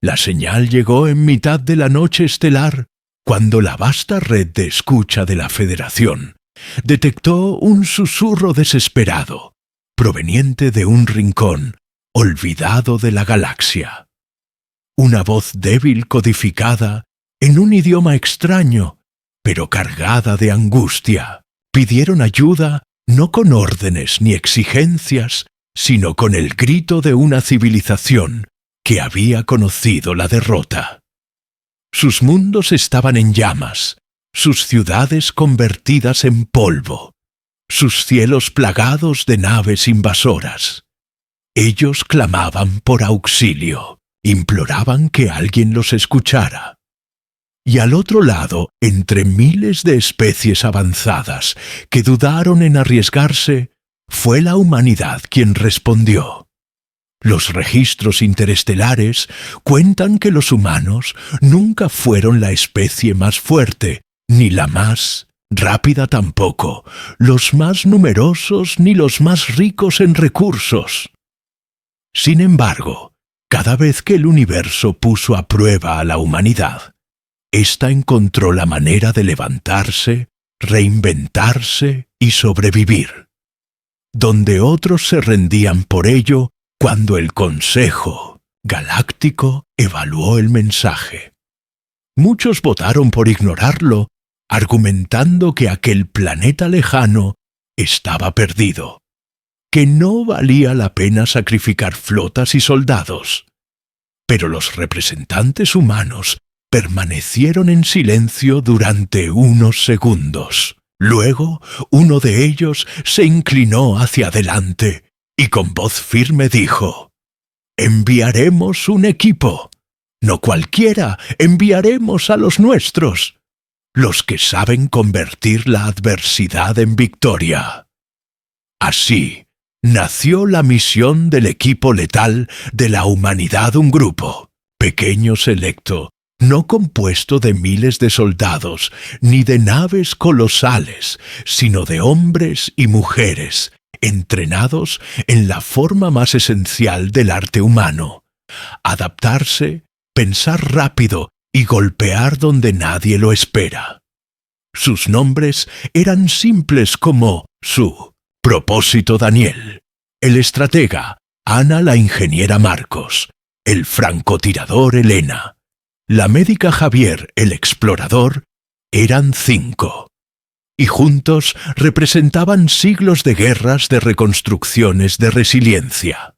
La señal llegó en mitad de la noche estelar, cuando la vasta red de escucha de la Federación detectó un susurro desesperado, proveniente de un rincón olvidado de la galaxia. Una voz débil codificada en un idioma extraño, pero cargada de angustia. Pidieron ayuda no con órdenes ni exigencias, sino con el grito de una civilización que había conocido la derrota. Sus mundos estaban en llamas, sus ciudades convertidas en polvo, sus cielos plagados de naves invasoras. Ellos clamaban por auxilio, imploraban que alguien los escuchara. Y al otro lado, entre miles de especies avanzadas que dudaron en arriesgarse, fue la humanidad quien respondió. Los registros interestelares cuentan que los humanos nunca fueron la especie más fuerte, ni la más rápida tampoco, los más numerosos ni los más ricos en recursos. Sin embargo, cada vez que el universo puso a prueba a la humanidad, ésta encontró la manera de levantarse, reinventarse y sobrevivir. Donde otros se rendían por ello, cuando el Consejo Galáctico evaluó el mensaje. Muchos votaron por ignorarlo, argumentando que aquel planeta lejano estaba perdido, que no valía la pena sacrificar flotas y soldados. Pero los representantes humanos permanecieron en silencio durante unos segundos. Luego, uno de ellos se inclinó hacia adelante y con voz firme dijo: «Enviaremos un equipo. No cualquiera, enviaremos a los nuestros, los que saben convertir la adversidad en victoria». Así nació la misión del equipo letal de la humanidad, un grupo pequeño, selecto, no compuesto de miles de soldados ni de naves colosales, sino de hombres y mujeres entrenados en la forma más esencial del arte humano: adaptarse, pensar rápido y golpear donde nadie lo espera. Sus nombres eran simples como su propósito Daniel, el estratega Ana la ingeniera Marcos, el francotirador Elena, la médica Javier, el explorador. Eran 5. Y juntos representaban siglos de guerras, de reconstrucciones, de resiliencia.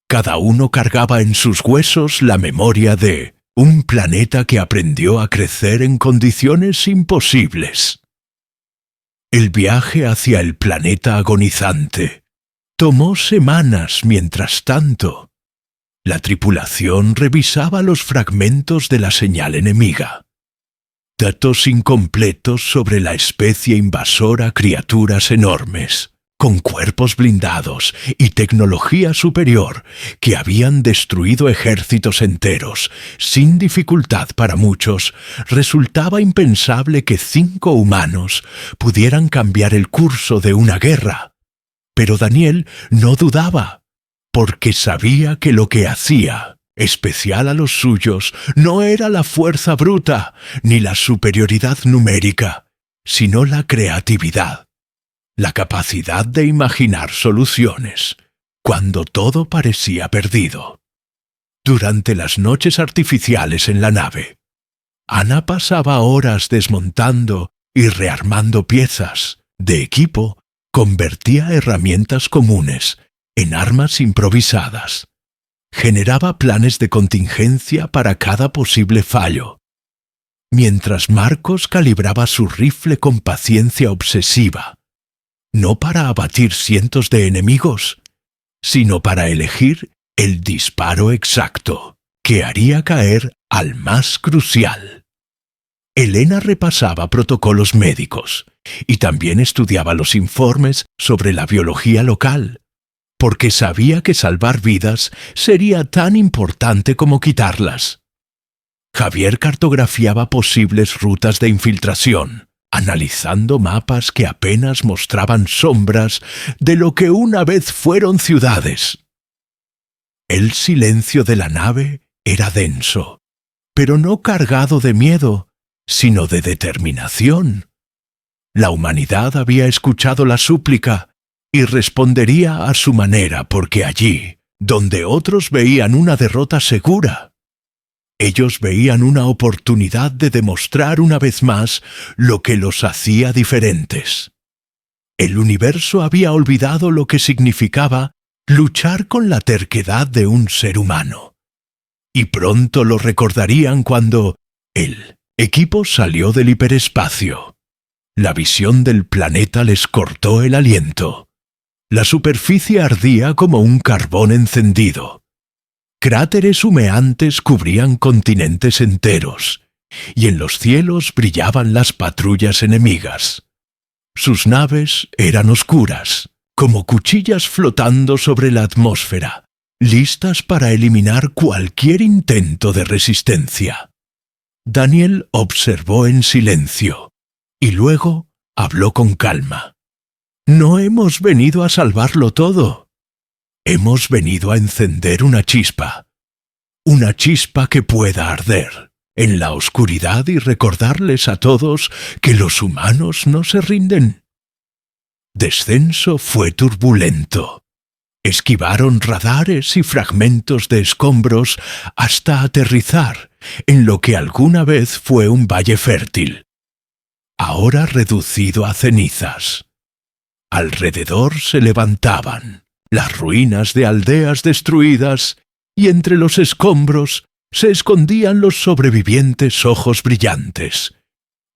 Cada uno cargaba en sus huesos la memoria de un planeta que aprendió a crecer en condiciones imposibles. El viaje hacia el planeta agonizante tomó semanas. Mientras tanto, la tripulación revisaba los fragmentos de la señal enemiga. Datos incompletos sobre la especie invasora, criaturas enormes, con cuerpos blindados y tecnología superior, que habían destruido ejércitos enteros. Sin dificultad para muchos, resultaba impensable que 5 humanos pudieran cambiar el curso de una guerra. Pero Daniel no dudaba, porque sabía que lo que hacía especial a los suyos no era la fuerza bruta ni la superioridad numérica, sino la creatividad, la capacidad de imaginar soluciones cuando todo parecía perdido. Durante las noches artificiales en la nave, Ana pasaba horas desmontando y rearmando piezas de equipo, convertía herramientas comunes en armas improvisadas. Generaba planes de contingencia para cada posible fallo, mientras Marcos calibraba su rifle con paciencia obsesiva, no para abatir cientos de enemigos, sino para elegir el disparo exacto que haría caer al más crucial. Elena repasaba protocolos médicos y también estudiaba los informes sobre la biología local, porque sabía que salvar vidas sería tan importante como quitarlas. Javier cartografiaba posibles rutas de infiltración, analizando mapas que apenas mostraban sombras de lo que una vez fueron ciudades. El silencio de la nave era denso, pero no cargado de miedo, sino de determinación. La humanidad había escuchado la súplica y respondería a su manera, porque allí, donde otros veían una derrota segura, ellos veían una oportunidad de demostrar una vez más lo que los hacía diferentes. El universo había olvidado lo que significaba luchar con la terquedad de un ser humano. Y pronto lo recordarían cuando el equipo salió del hiperespacio. La visión del planeta les cortó el aliento. La superficie ardía como un carbón encendido. Cráteres humeantes cubrían continentes enteros, y en los cielos brillaban las patrullas enemigas. Sus naves eran oscuras, como cuchillas flotando sobre la atmósfera, listas para eliminar cualquier intento de resistencia. Daniel observó en silencio, y luego habló con calma. No hemos venido a salvarlo todo. Hemos venido a encender una chispa que pueda arder en la oscuridad y recordarles a todos que los humanos no se rinden. Descenso fue turbulento. Esquivaron radares y fragmentos de escombros hasta aterrizar en lo que alguna vez fue un valle fértil, ahora reducido a cenizas. Alrededor se levantaban las ruinas de aldeas destruidas y entre los escombros se escondían los sobrevivientes ojos brillantes,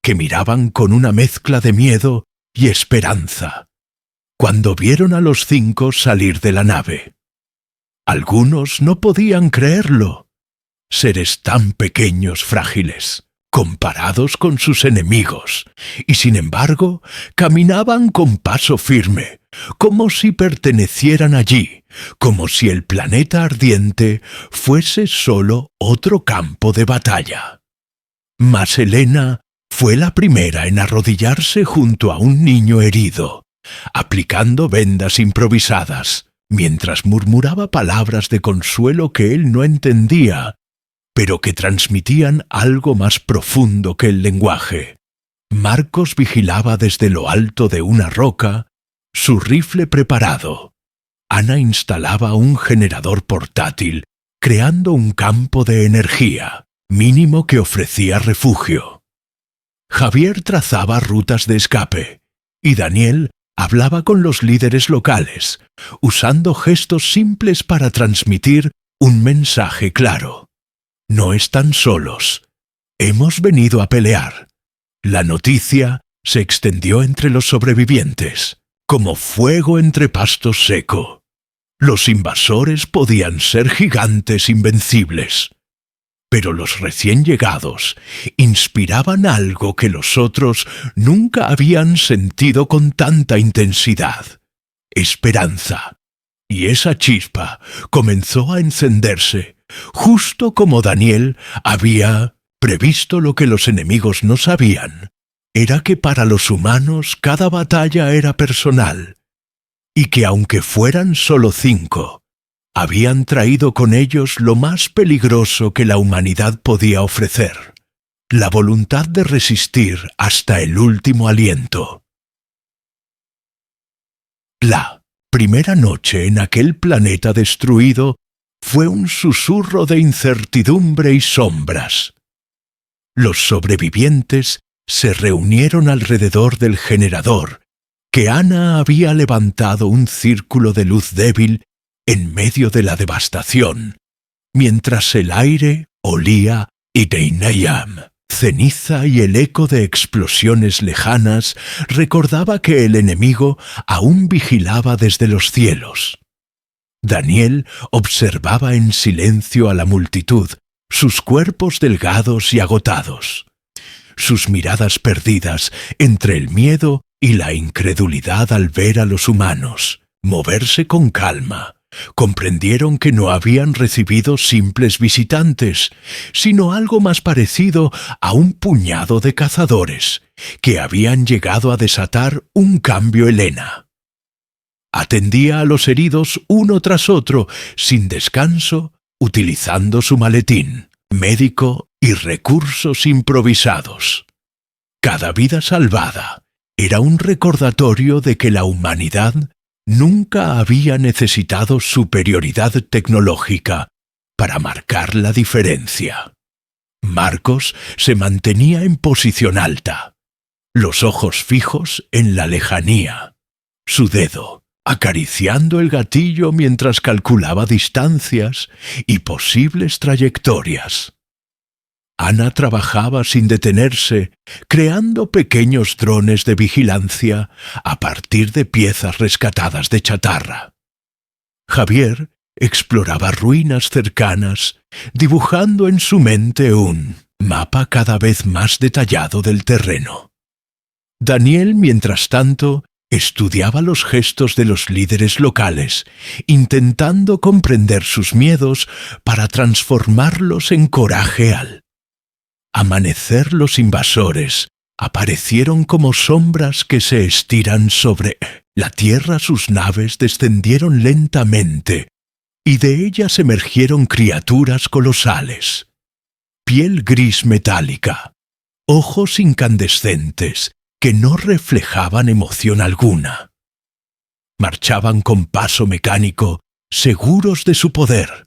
que miraban con una mezcla de miedo y esperanza cuando vieron a los 5 salir de la nave. Algunos no podían creerlo. Seres tan pequeños, frágiles, comparados con sus enemigos, y sin embargo caminaban con paso firme, como si pertenecieran allí, como si el planeta ardiente fuese solo otro campo de batalla. Mas Helena fue la primera en arrodillarse junto a un niño herido, aplicando vendas improvisadas, mientras murmuraba palabras de consuelo que él no entendía, pero que transmitían algo más profundo que el lenguaje. Marcos vigilaba desde lo alto de una roca, su rifle preparado. Ana instalaba un generador portátil, creando un campo de energía, mínimo que ofrecía refugio. Javier trazaba rutas de escape, y Daniel hablaba con los líderes locales, usando gestos simples para transmitir un mensaje claro. No están solos. Hemos venido a pelear. La noticia se extendió entre los sobrevivientes, como fuego entre pasto seco. Los invasores podían ser gigantes invencibles, pero los recién llegados inspiraban algo que los otros nunca habían sentido con tanta intensidad: esperanza. Y esa chispa comenzó a encenderse, justo como Daniel había previsto. Lo que los enemigos no sabían era que para los humanos cada batalla era personal, y que aunque fueran solo 5, habían traído con ellos lo más peligroso que la humanidad podía ofrecer: la voluntad de resistir hasta el último aliento. La primera noche en aquel planeta destruido fue un susurro de incertidumbre y sombras. Los sobrevivientes se reunieron alrededor del generador, que Ana había levantado un círculo de luz débil en medio de la devastación, mientras el aire olía Iteinayam, ceniza, y el eco de explosiones lejanas recordaba que el enemigo aún vigilaba desde los cielos. Daniel observaba en silencio a la multitud, sus cuerpos delgados y agotados, sus miradas perdidas entre el miedo y la incredulidad al ver a los humanos moverse con calma. Comprendieron que no habían recibido simples visitantes, sino algo más parecido a un puñado de cazadores que habían llegado a desatar un cambio. Helena atendía a los heridos uno tras otro, sin descanso, utilizando su maletín, médico y recursos improvisados. Cada vida salvada era un recordatorio de que la humanidad nunca había necesitado superioridad tecnológica para marcar la diferencia. Marcos se mantenía en posición alta, los ojos fijos en la lejanía, su dedo acariciando el gatillo mientras calculaba distancias y posibles trayectorias. Ana trabajaba sin detenerse, creando pequeños drones de vigilancia a partir de piezas rescatadas de chatarra. Javier exploraba ruinas cercanas, dibujando en su mente un mapa cada vez más detallado del terreno. Daniel, mientras tanto, estudiaba los gestos de los líderes locales, intentando comprender sus miedos para transformarlos en coraje al amanecer. Los invasores aparecieron como sombras que se estiran sobre la tierra. Sus naves descendieron lentamente y de ellas emergieron criaturas colosales. Piel gris metálica, ojos incandescentes que no reflejaban emoción alguna. Marchaban con paso mecánico, seguros de su poder,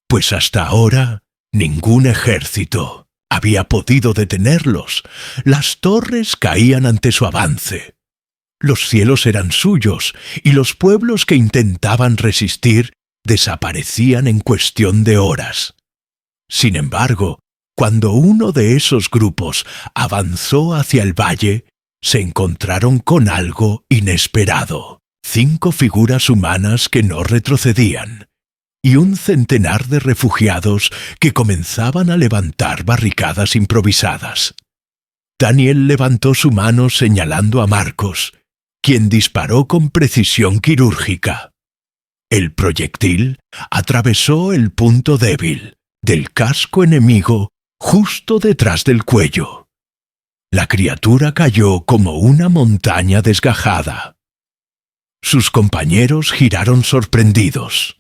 pues hasta ahora ningún ejército había podido detenerlos. Las torres caían ante su avance. Los cielos eran suyos y los pueblos que intentaban resistir desaparecían en cuestión de horas. Sin embargo, cuando uno de esos grupos avanzó hacia el valle, se encontraron con algo inesperado. 5 figuras humanas que no retrocedían, y un centenar de refugiados que comenzaban a levantar barricadas improvisadas. Daniel levantó su mano señalando a Marcos, quien disparó con precisión quirúrgica. El proyectil atravesó el punto débil del casco enemigo justo detrás del cuello. La criatura cayó como una montaña desgajada. Sus compañeros giraron sorprendidos.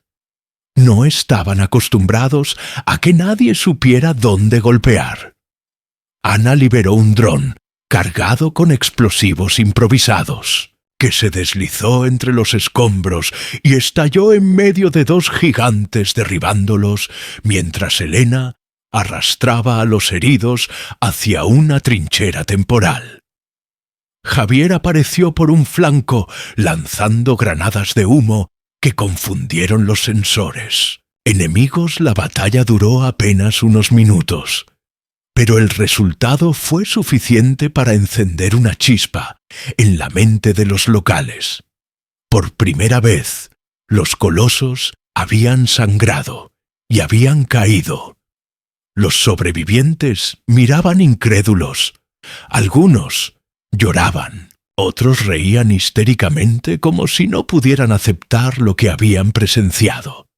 No estaban acostumbrados a que nadie supiera dónde golpear. Ana liberó un dron cargado con explosivos improvisados, que se deslizó entre los escombros y estalló en medio de 2 gigantes, derribándolos, mientras Elena arrastraba a los heridos hacia una trinchera temporal. Javier apareció por un flanco, lanzando granadas de humo que confundieron los sensores. Enemigos, la batalla duró apenas unos minutos, pero el resultado fue suficiente para encender una chispa en la mente de los locales. Por primera vez, los colosos habían sangrado y habían caído. Los sobrevivientes miraban incrédulos. Algunos lloraban, otros reían histéricamente como si no pudieran aceptar lo que habían presenciado.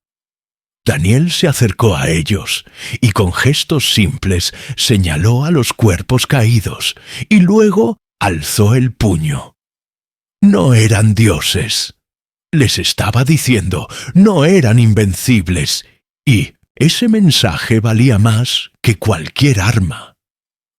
Daniel se acercó a ellos y con gestos simples señaló a los cuerpos caídos y luego alzó el puño. No eran dioses. Les estaba diciendo, no eran invencibles, y ese mensaje valía más que cualquier arma,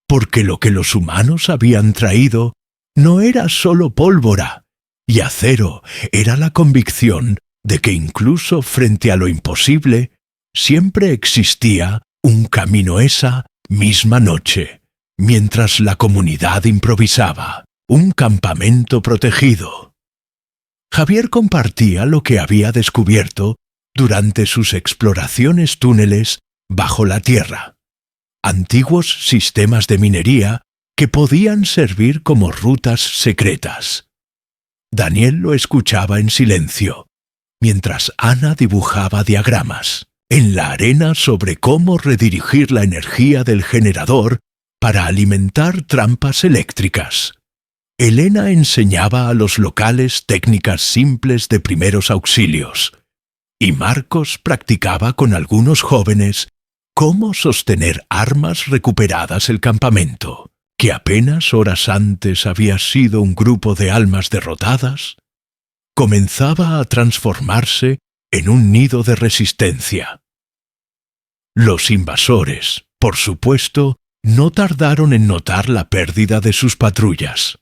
porque lo que los humanos habían traído no era solo pólvora y acero, era la convicción de que incluso frente a lo imposible, siempre existía un camino. Esa misma noche, mientras la comunidad improvisaba un campamento protegido, Javier compartía lo que había descubierto durante sus exploraciones túneles bajo la tierra. Antiguos sistemas de minería que podían servir como rutas secretas. Daniel lo escuchaba en silencio, mientras Ana dibujaba diagramas en la arena sobre cómo redirigir la energía del generador para alimentar trampas eléctricas. Elena enseñaba a los locales técnicas simples de primeros auxilios, y Marcos practicaba con algunos jóvenes cómo sostener armas recuperadas. El campamento, que apenas horas antes había sido un grupo de almas derrotadas, comenzaba a transformarse en un nido de resistencia. Los invasores, por supuesto, no tardaron en notar la pérdida de sus patrullas.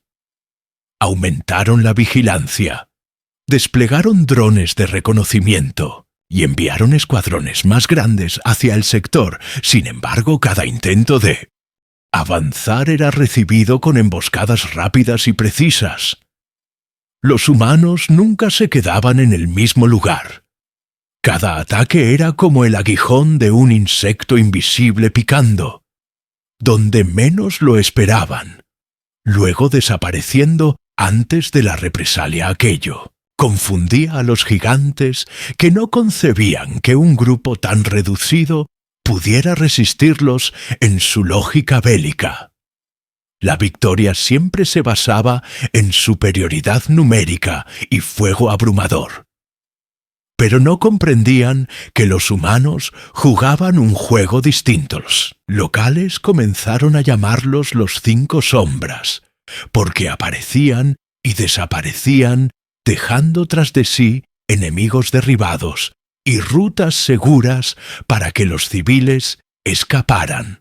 Aumentaron la vigilancia, desplegaron drones de reconocimiento y enviaron escuadrones más grandes hacia el sector. Sin embargo, cada intento de avanzar era recibido con emboscadas rápidas y precisas. Los humanos nunca se quedaban en el mismo lugar. Cada ataque era como el aguijón de un insecto invisible picando, donde menos lo esperaban, luego desapareciendo antes de la represalia. Aquello confundía a los gigantes, que no concebían que un grupo tan reducido pudiera resistirlos en su lógica bélica. La victoria siempre se basaba en superioridad numérica y fuego abrumador. Pero no comprendían que los humanos jugaban un juego distinto. Los locales comenzaron a llamarlos los 5 sombras, porque aparecían y desaparecían, dejando tras de sí enemigos derribados y rutas seguras para que los civiles escaparan.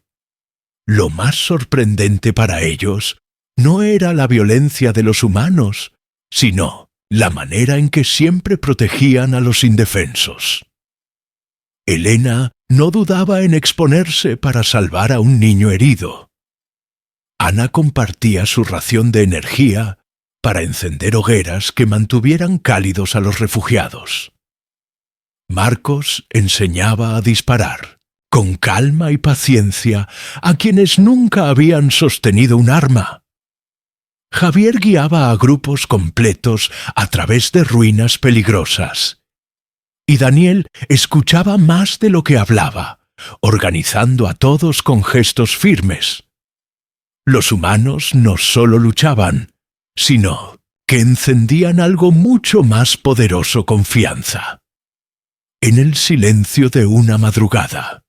Lo más sorprendente para ellos no era la violencia de los humanos, sino la manera en que siempre protegían a los indefensos. Helena no dudaba en exponerse para salvar a un niño herido. Ana compartía su ración de energía para encender hogueras que mantuvieran cálidos a los refugiados. Marcos enseñaba a disparar, con calma y paciencia, a quienes nunca habían sostenido un arma. Javier guiaba a grupos completos a través de ruinas peligrosas. Y Daniel escuchaba más de lo que hablaba, organizando a todos con gestos firmes. Los humanos no solo luchaban, sino que encendían algo mucho más poderoso: confianza. En el silencio de una madrugada,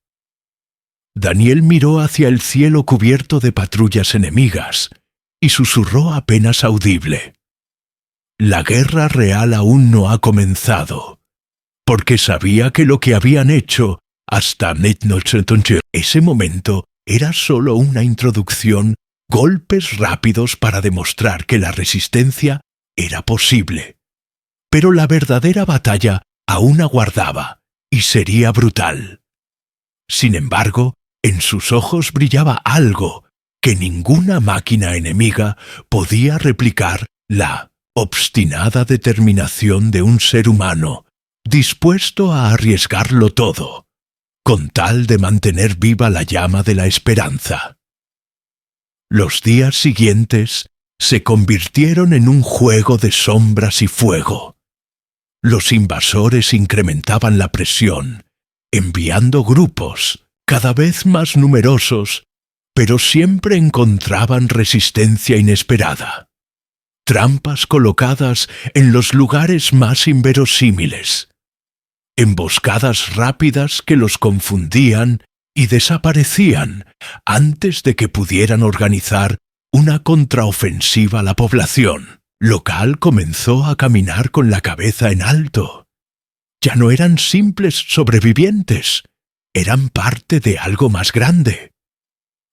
Daniel miró hacia el cielo cubierto de patrullas enemigas y susurró apenas audible: «La guerra real aún no ha comenzado», porque sabía que lo que habían hecho hasta ese momento era solo una introducción, golpes rápidos para demostrar que la resistencia era posible. Pero la verdadera batalla aún aguardaba y sería brutal. Sin embargo, en sus ojos brillaba algo que ninguna máquina enemiga podía replicar: la obstinada determinación de un ser humano dispuesto a arriesgarlo todo, con tal de mantener viva la llama de la esperanza. Los días siguientes se convirtieron en un juego de sombras y fuego. Los invasores incrementaban la presión, enviando grupos cada vez más numerosos, pero siempre encontraban resistencia inesperada. Trampas colocadas en los lugares más inverosímiles. Emboscadas rápidas que los confundían y desaparecían antes de que pudieran organizar una contraofensiva. La población local comenzó a caminar con la cabeza en alto. Ya no eran simples sobrevivientes, eran parte de algo más grande.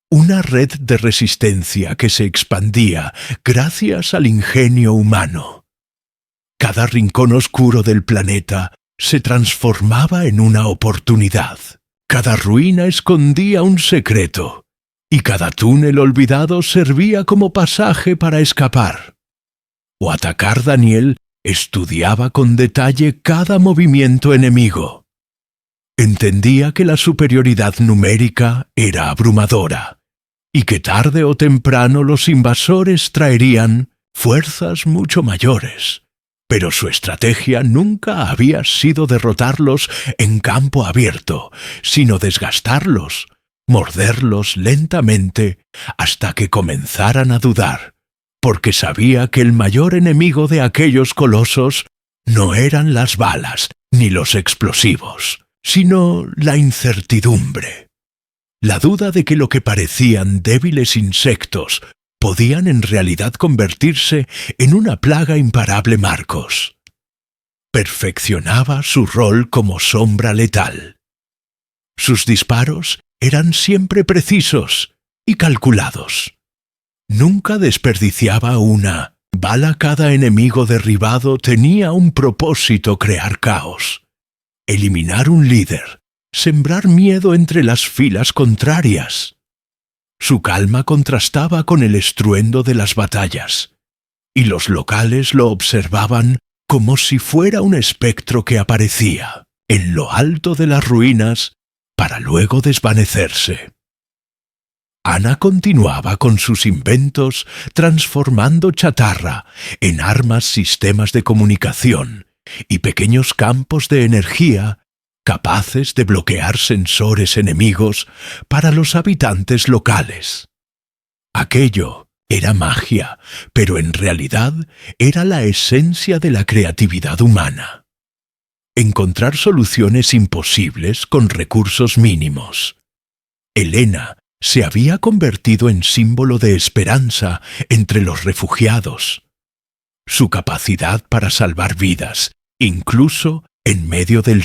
Una red de resistencia que se expandía gracias al ingenio humano. Cada rincón oscuro del planeta se transformaba en una oportunidad. Cada ruina escondía un secreto, y cada túnel olvidado servía como pasaje para escapar. O atacar. Daniel estudiaba con detalle cada movimiento enemigo. Entendía que la superioridad numérica era abrumadora, y que tarde o temprano los invasores traerían fuerzas mucho mayores. Pero su estrategia nunca había sido derrotarlos en campo abierto, sino desgastarlos, morderlos lentamente hasta que comenzaran a dudar, porque sabía que el mayor enemigo de aquellos colosos no eran las balas ni los explosivos, sino la incertidumbre. La duda de que lo que parecían débiles insectos podían en realidad convertirse en una plaga imparable. Marcos perfeccionaba su rol como sombra letal. Sus disparos eran siempre precisos y calculados. Nunca desperdiciaba una bala. Cada enemigo derribado tenía un propósito: crear caos, eliminar un líder, sembrar miedo entre las filas contrarias. Su calma contrastaba con el estruendo de las batallas, y los locales lo observaban como si fuera un espectro que aparecía en lo alto de las ruinas para luego desvanecerse. Ana continuaba con sus inventos, transformando chatarra en armas, sistemas de comunicación y pequeños campos de energía capaces de bloquear sensores enemigos para los habitantes locales. Aquello era magia, pero en realidad era la esencia de la creatividad humana. Encontrar soluciones imposibles con recursos mínimos. Elena se había convertido en símbolo de esperanza entre los refugiados. Su capacidad para salvar vidas, incluso en medio del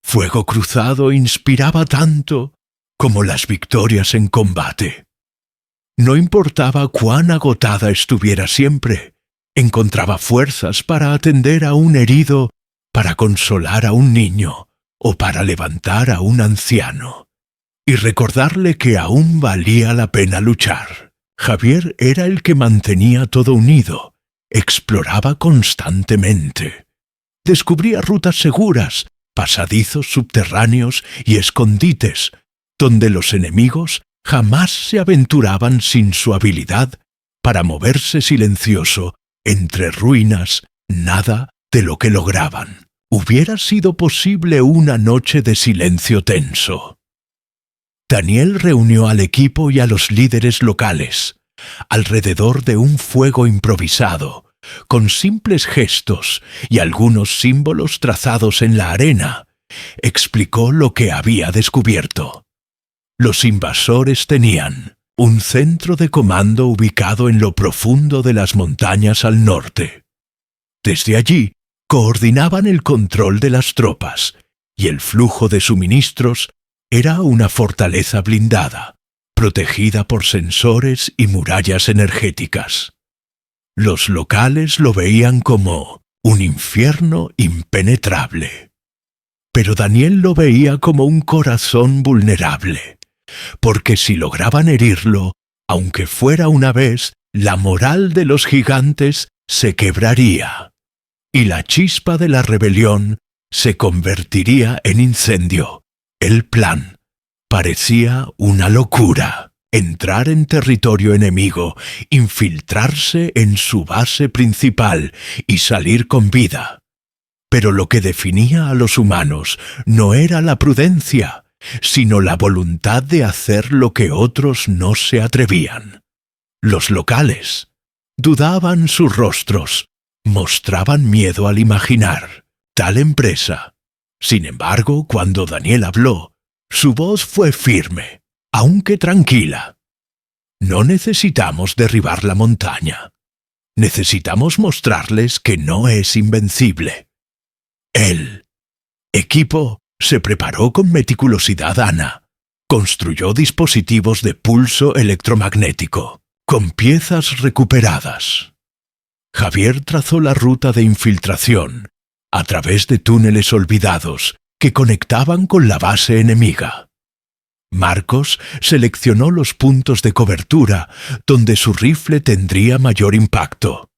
fuego cruzado, inspiraba tanto como las victorias en combate. No importaba cuán agotada estuviera siempre, encontraba fuerzas para atender a un herido, para consolar a un niño o para levantar a un anciano y recordarle que aún valía la pena luchar. Javier era el que mantenía todo unido, exploraba constantemente. Descubría rutas seguras, pasadizos subterráneos y escondites, donde los enemigos jamás se aventuraban sin su habilidad para moverse silencioso entre ruinas. Nada de lo que lograban hubiera sido posible una noche de silencio tenso. Daniel reunió al equipo y a los líderes locales alrededor de un fuego improvisado, con simples gestos y algunos símbolos trazados en la arena. Explicó lo que había descubierto. Los invasores tenían un centro de comando ubicado en lo profundo de las montañas al norte. Desde allí, coordinaban el control de las tropas, y el flujo de suministros era una fortaleza blindada, protegida por sensores y murallas energéticas. Los locales lo veían como un infierno impenetrable. Pero Daniel lo veía como un corazón vulnerable, porque si lograban herirlo, aunque fuera una vez, la moral de los gigantes se quebraría, y la chispa de la rebelión se convertiría en incendio. El plan parecía una locura: entrar en territorio enemigo, infiltrarse en su base principal y salir con vida. Pero lo que definía a los humanos no era la prudencia, sino la voluntad de hacer lo que otros no se atrevían. Los locales dudaban sus rostros, mostraban miedo al imaginar tal empresa. Sin embargo, cuando Daniel habló, su voz fue firme, aunque tranquila. No necesitamos derribar la montaña. Necesitamos mostrarles que no es invencible. El equipo se preparó con meticulosidad. Ana construyó dispositivos de pulso electromagnético, con piezas recuperadas. Javier trazó la ruta de infiltración a través de túneles olvidados que conectaban con la base enemiga. Marcos seleccionó los puntos de cobertura donde su rifle tendría mayor impacto.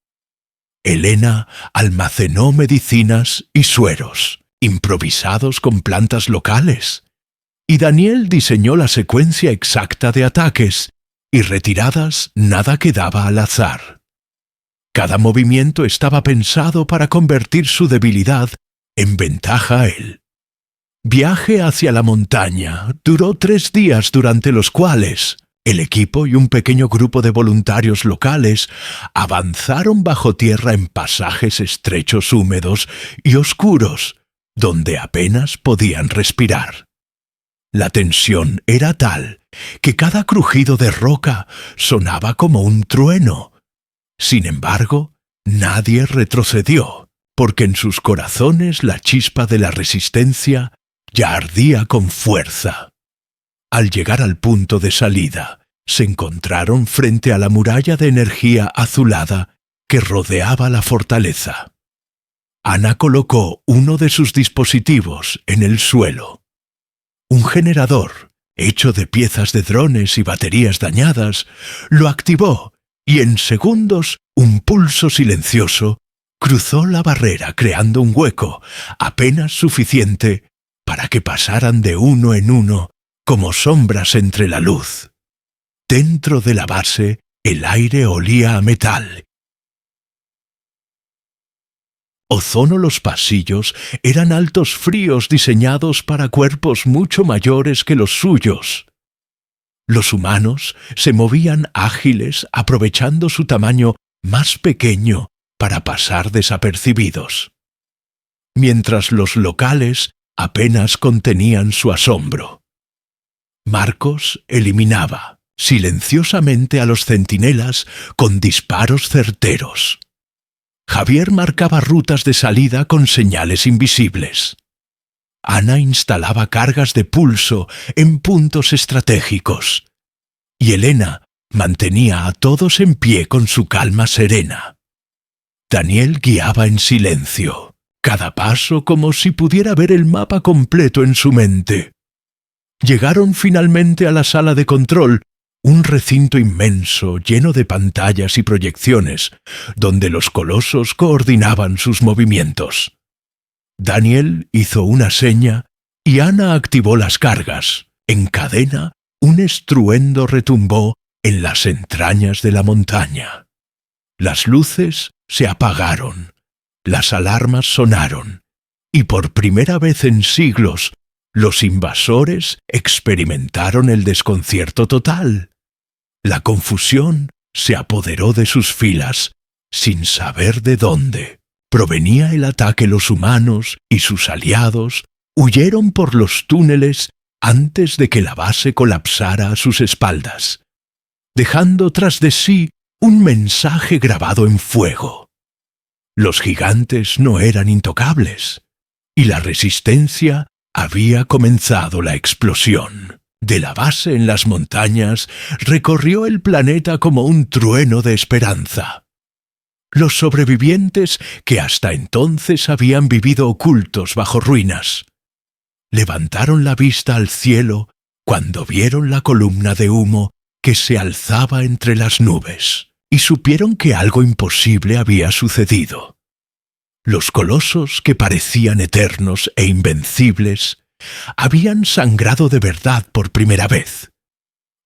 Elena almacenó medicinas y sueros, improvisados con plantas locales, y Daniel diseñó la secuencia exacta de ataques y retiradas. Nada quedaba al azar. Cada movimiento estaba pensado para convertir su debilidad en ventaja a él. Viaje hacia la montaña duró 3 días, durante los cuales el equipo y un pequeño grupo de voluntarios locales avanzaron bajo tierra en pasajes estrechos, húmedos y oscuros, donde apenas podían respirar. La tensión era tal que cada crujido de roca sonaba como un trueno. Sin embargo, nadie retrocedió, porque en sus corazones la chispa de la resistencia ya ardía con fuerza. Al llegar al punto de salida, se encontraron frente a la muralla de energía azulada que rodeaba la fortaleza. Ana colocó uno de sus dispositivos en el suelo. Un generador, hecho de piezas de drones y baterías dañadas, lo activó y en segundos un pulso silencioso cruzó la barrera creando un hueco apenas suficiente para que pasaran de uno en uno como sombras entre la luz. Dentro de la base, el aire olía a metal. Ozono los pasillos eran altos fríos diseñados para cuerpos mucho mayores que los suyos. Los humanos se movían ágiles aprovechando su tamaño más pequeño para pasar desapercibidos, mientras los locales apenas contenían su asombro. Marcos eliminaba silenciosamente a los centinelas con disparos certeros. Javier marcaba rutas de salida con señales invisibles. Ana instalaba cargas de pulso en puntos estratégicos. Y Elena mantenía a todos en pie con su calma serena. Daniel guiaba en silencio, cada paso como si pudiera ver el mapa completo en su mente. Llegaron finalmente a la sala de control, un recinto inmenso lleno de pantallas y proyecciones, donde los colosos coordinaban sus movimientos. Daniel hizo una seña y Ana activó las cargas. En cadena, un estruendo retumbó en las entrañas de la montaña. Las luces se apagaron, las alarmas sonaron, y por primera vez en siglos, los invasores experimentaron el desconcierto total. La confusión se apoderó de sus filas, sin saber de dónde provenía el ataque. Los humanos y sus aliados huyeron por los túneles antes de que la base colapsara a sus espaldas, dejando tras de sí un mensaje grabado en fuego. Los gigantes no eran intocables, y la resistencia había comenzado la explosión. De la base en las montañas recorrió el planeta como un trueno de esperanza. Los sobrevivientes que hasta entonces habían vivido ocultos bajo ruinas levantaron la vista al cielo cuando vieron la columna de humo que se alzaba entre las nubes y supieron que algo imposible había sucedido. Los colosos que parecían eternos e invencibles habían sangrado de verdad por primera vez.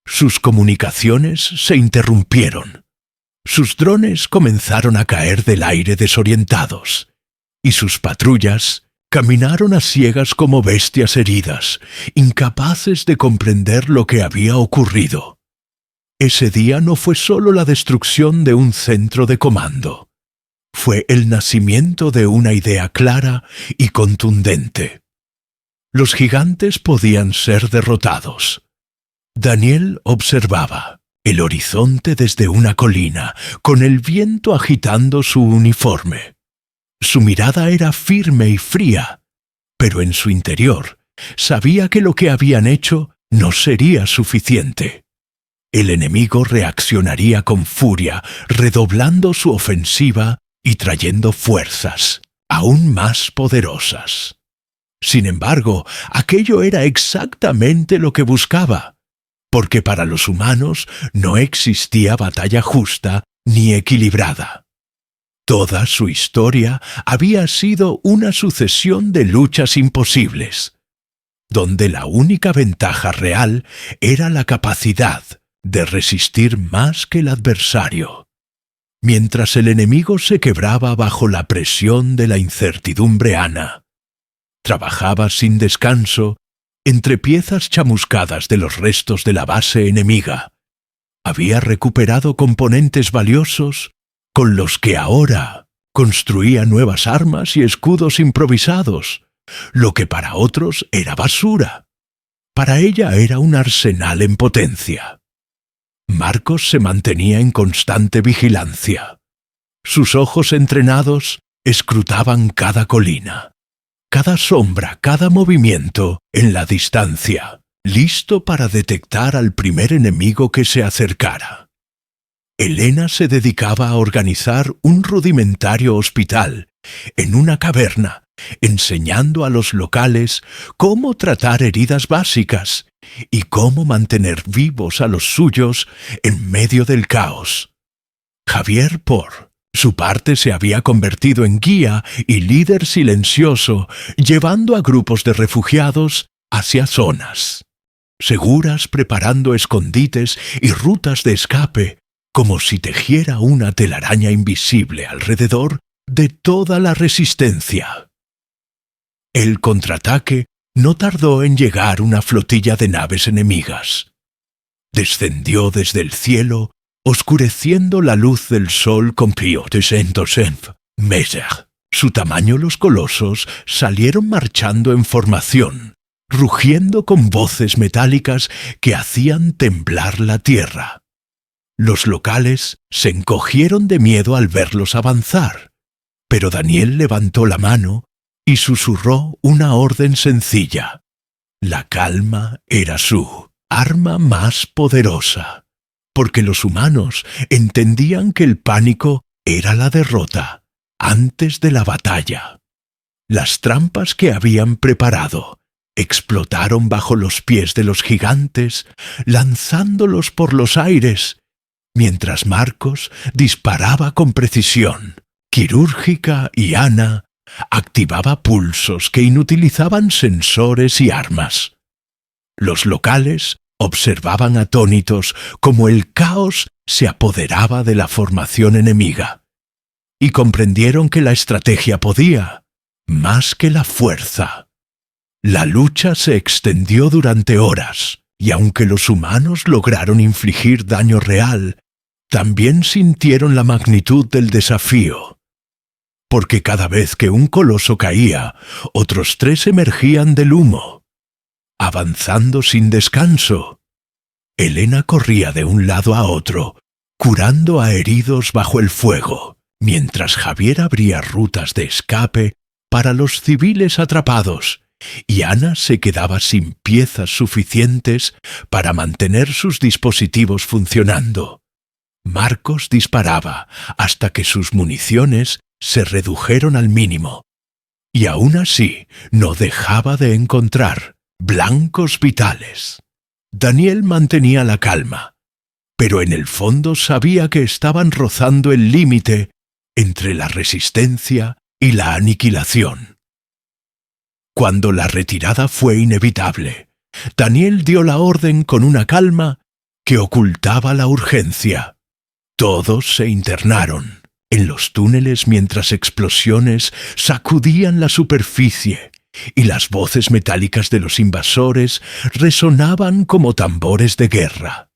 Sus comunicaciones se interrumpieron. Sus drones comenzaron a caer del aire desorientados, y sus patrullas caminaron a ciegas como bestias heridas, incapaces de comprender lo que había ocurrido. Ese día no fue solo la destrucción de un centro de comando. Fue el nacimiento de una idea clara y contundente. Los gigantes podían ser derrotados. Daniel observaba el horizonte desde una colina, con el viento agitando su uniforme. Su mirada era firme y fría, pero en su interior sabía que lo que habían hecho no sería suficiente. El enemigo reaccionaría con furia, redoblando su ofensiva y trayendo fuerzas aún más poderosas. Sin embargo, aquello era exactamente lo que buscaba, porque para los humanos no existía batalla justa ni equilibrada. Toda su historia había sido una sucesión de luchas imposibles, donde la única ventaja real era la capacidad de resistir más que el adversario. Mientras el enemigo se quebraba bajo la presión de la incertidumbre, Ana trabajaba sin descanso entre piezas chamuscadas de los restos de la base enemiga. Había recuperado componentes valiosos con los que ahora construía nuevas armas y escudos improvisados, lo que para otros era basura. Para ella era un arsenal en potencia. Marcos se mantenía en constante vigilancia. Sus ojos entrenados escrutaban cada colina, cada sombra, cada movimiento en la distancia, listo para detectar al primer enemigo que se acercara. Elena se dedicaba a organizar un rudimentario hospital en una caverna, enseñando a los locales cómo tratar heridas básicas y cómo mantener vivos a los suyos en medio del caos. Javier, por su parte, se había convertido en guía y líder silencioso, llevando a grupos de refugiados hacia zonas seguras, preparando escondites y rutas de escape, como si tejiera una telaraña invisible alrededor de toda la resistencia. El contraataque no tardó en llegar una flotilla de naves enemigas. Descendió desde el cielo, oscureciendo la luz del sol con pilotes en 200 metros. Su tamaño, los colosos salieron marchando en formación, rugiendo con voces metálicas que hacían temblar la tierra. Los locales se encogieron de miedo al verlos avanzar, pero Daniel levantó la mano y susurró una orden sencilla. La calma era su arma más poderosa, porque los humanos entendían que el pánico era la derrota antes de la batalla. Las trampas que habían preparado explotaron bajo los pies de los gigantes, lanzándolos por los aires, mientras Marcos disparaba con precisión quirúrgica y Ana activaba pulsos que inutilizaban sensores y armas. Los locales observaban atónitos cómo el caos se apoderaba de la formación enemiga, y comprendieron que la estrategia podía, más que la fuerza. La lucha se extendió durante horas, y aunque los humanos lograron infligir daño real, también sintieron la magnitud del desafío. Porque cada vez que un coloso caía, otros 3 emergían del humo, avanzando sin descanso. Elena corría de un lado a otro, curando a heridos bajo el fuego, mientras Javier abría rutas de escape para los civiles atrapados, y Ana se quedaba sin piezas suficientes para mantener sus dispositivos funcionando. Marcos disparaba hasta que sus municiones se redujeron al mínimo, y aún así no dejaba de encontrar blancos vitales. Daniel mantenía la calma, pero en el fondo sabía que estaban rozando el límite entre la resistencia y la aniquilación. Cuando la retirada fue inevitable, Daniel dio la orden con una calma que ocultaba la urgencia. Todos se internaron en los túneles mientras explosiones sacudían la superficie y las voces metálicas de los invasores resonaban como tambores de guerra.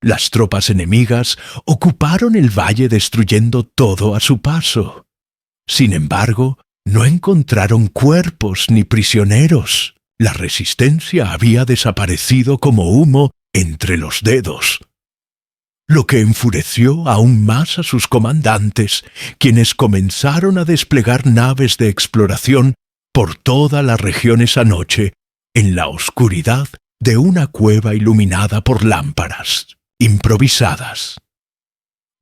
Las tropas enemigas ocuparon el valle destruyendo todo a su paso. Sin embargo, no encontraron cuerpos ni prisioneros. La resistencia había desaparecido como humo entre los dedos, lo que enfureció aún más a sus comandantes, quienes comenzaron a desplegar naves de exploración por toda la región esa noche, en la oscuridad de una cueva iluminada por lámparas improvisadas.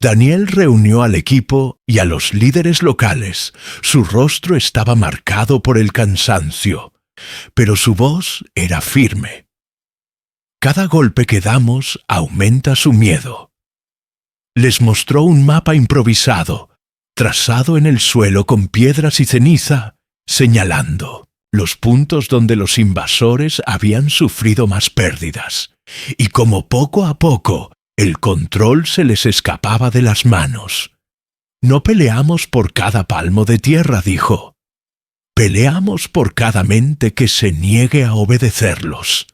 Daniel reunió al equipo y a los líderes locales. Su rostro estaba marcado por el cansancio, pero su voz era firme. Cada golpe que damos aumenta su miedo. Les mostró un mapa improvisado, trazado en el suelo con piedras y ceniza, señalando los puntos donde los invasores habían sufrido más pérdidas, y como poco a poco el control se les escapaba de las manos. No peleamos por cada palmo de tierra, dijo. Peleamos por cada mente que se niegue a obedecerlos.